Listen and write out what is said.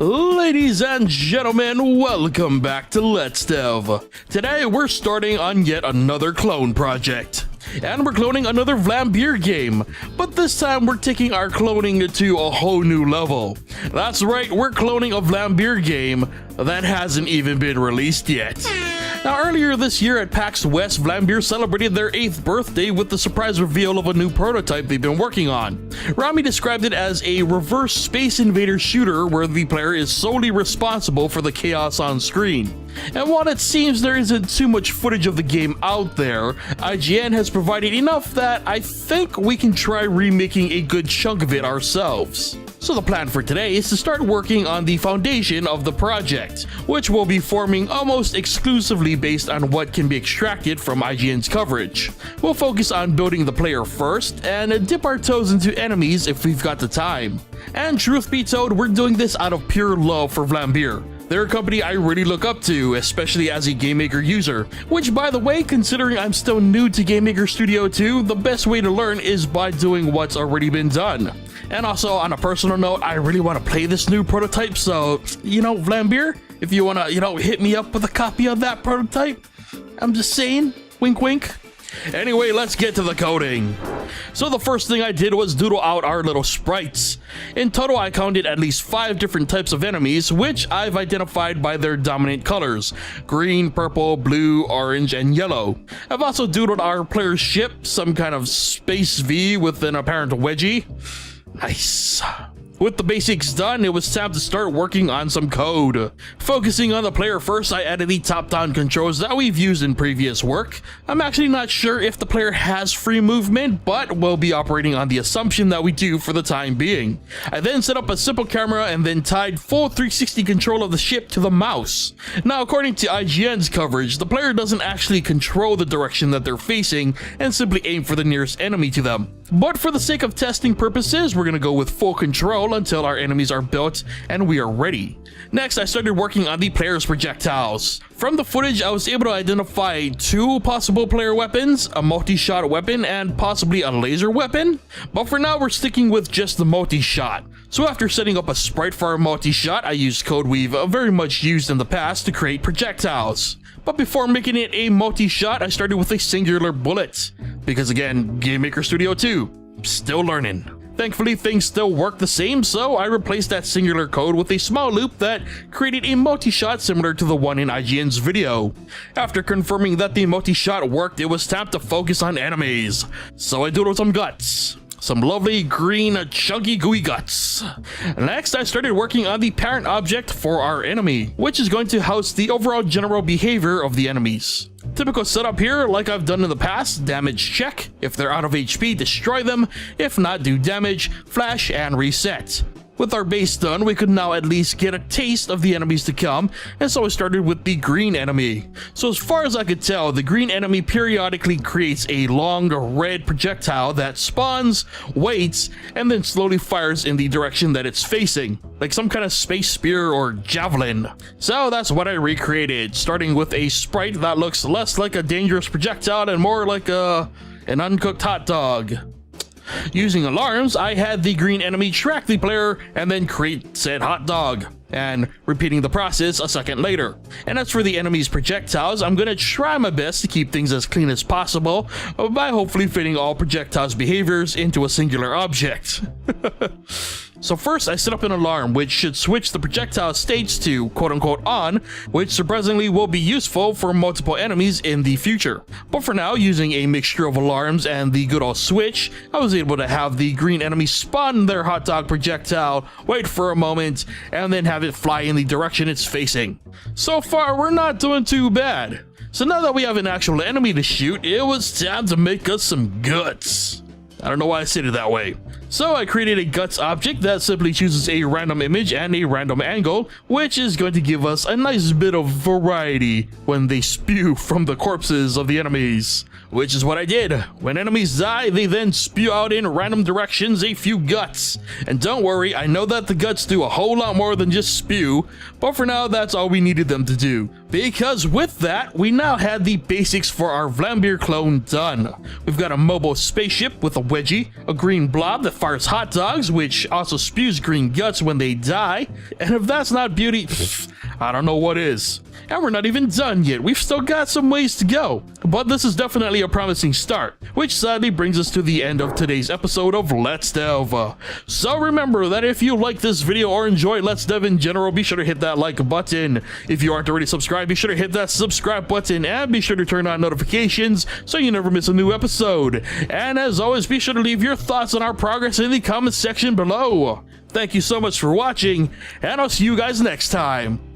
Ladies and gentlemen, welcome back to Let's Dev. Today we're starting on yet another clone project. And we're cloning another Vlambeer game, but this time we're taking our cloning to a whole new level. That's right, we're cloning a Vlambeer game that hasn't even been released yet. Now, earlier this year at PAX West, Vlambeer celebrated their 8th birthday with the surprise reveal of a new prototype they've been working on. Rami described it as a reverse Space Invader shooter where the player is solely responsible for the chaos on screen. And while it seems there isn't too much footage of the game out there, IGN has provided enough that I think we can try remaking a good chunk of it ourselves. So the plan for today is to start working on the foundation of the project, which will be forming almost exclusively based on what can be extracted from IGN's coverage. We'll focus on building the player first, and dip our toes into enemies if we've got the time. And truth be told, we're doing this out of pure love for Vlambeer. They're a company I really look up to, especially as a GameMaker user, which by the way, considering I'm still new to GameMaker Studio 2, the best way to learn is by doing what's already been done. And also, on a personal note, I really want to play this new prototype, so, Vlambeer, if you want to, hit me up with a copy of that prototype, I'm just saying, wink wink. Anyway, let's get to the coding. So the first thing I did was doodle out our little sprites. In total, I counted at least 5 different types of enemies, which I've identified by their dominant colors: green, purple, blue, orange, and yellow. I've also doodled our player's ship, some kind of space V with an apparent wedgie. Nice. With the basics done, it was time to start working on some code. Focusing on the player first, I added the top-down controls that we've used in previous work. I'm actually not sure if the player has free movement, but we'll be operating on the assumption that we do for the time being. I then set up a simple camera and then tied full 360 control of the ship to the mouse. Now, according to IGN's coverage, the player doesn't actually control the direction that they're facing and simply aim for the nearest enemy to them. But for the sake of testing purposes, we're going to go with full control until our enemies are built and we are ready. Next, I started working on the player's projectiles. From the footage, I was able to identify 2 possible player weapons, a multi-shot weapon and possibly a laser weapon. But for now, we're sticking with just the multi-shot. So after setting up a sprite for our multi-shot, I used code we've very much used in the past to create projectiles. But before making it a multi-shot, I started with a singular bullet. Because again, GameMaker Studio 2, still learning. Thankfully, things still work the same, so I replaced that singular code with a small loop that created a multi-shot similar to the one in IGN's video. After confirming that the multi-shot worked, it was time to focus on enemies. So I doodled some guts. Some lovely green chunky gooey guts. Next, I started working on the parent object for our enemy, which is going to house the overall general behavior of the enemies. Typical setup here, like I've done in the past: damage check, if they're out of HP, destroy them, if not, do damage, flash, and reset. With our base done, we could now at least get a taste of the enemies to come, and so I started with the green enemy. So as far as I could tell, the green enemy periodically creates a long red projectile that spawns, waits, and then slowly fires in the direction that it's facing, like some kind of space spear or javelin. So that's what I recreated, starting with a sprite that looks less like a dangerous projectile and more like an uncooked hot dog. Using alarms, I had the green enemy track the player and then create said hot dog, and repeating the process a second later. And as for the enemy's projectiles, I'm gonna try my best to keep things as clean as possible by hopefully fitting all projectiles' behaviors into a singular object. So first, I set up an alarm which should switch the projectile states to quote-unquote on, which surprisingly will be useful for multiple enemies in the future. But for now, using a mixture of alarms and the good old switch, I was able to have the green enemy spawn their hot dog projectile, wait for a moment, and then have it fly in the direction it's facing. So far, we're not doing too bad. So now that we have an actual enemy to shoot, it was time to make us some guts. I don't know why I said it that way. So I created a guts object that simply chooses a random image and a random angle, which is going to give us a nice bit of variety when they spew from the corpses of the enemies. Which is what I did. When enemies die, they then spew out in random directions a few guts. And don't worry, I know that the guts do a whole lot more than just spew, but for now that's all we needed them to do. because with that, we now had the basics for our Vlambeer clone done. We've got a mobile spaceship with a wedgie, a green blob that fires hot dogs, which also spews green guts when they die, and if that's not beauty, I don't know what is. And we're not even done yet, we've still got some ways to go. But this is definitely a promising start, which sadly brings us to the end of today's episode of Let's Delve. So remember that if you like this video or enjoy Let's Delve in general, be sure to hit that like button. If you aren't already subscribed, be sure to hit that subscribe button and be sure to turn on notifications so you never miss a new episode. And as always, be sure to leave your thoughts on our progress in the comment section below. Thank you so much for watching, and I'll see you guys next time.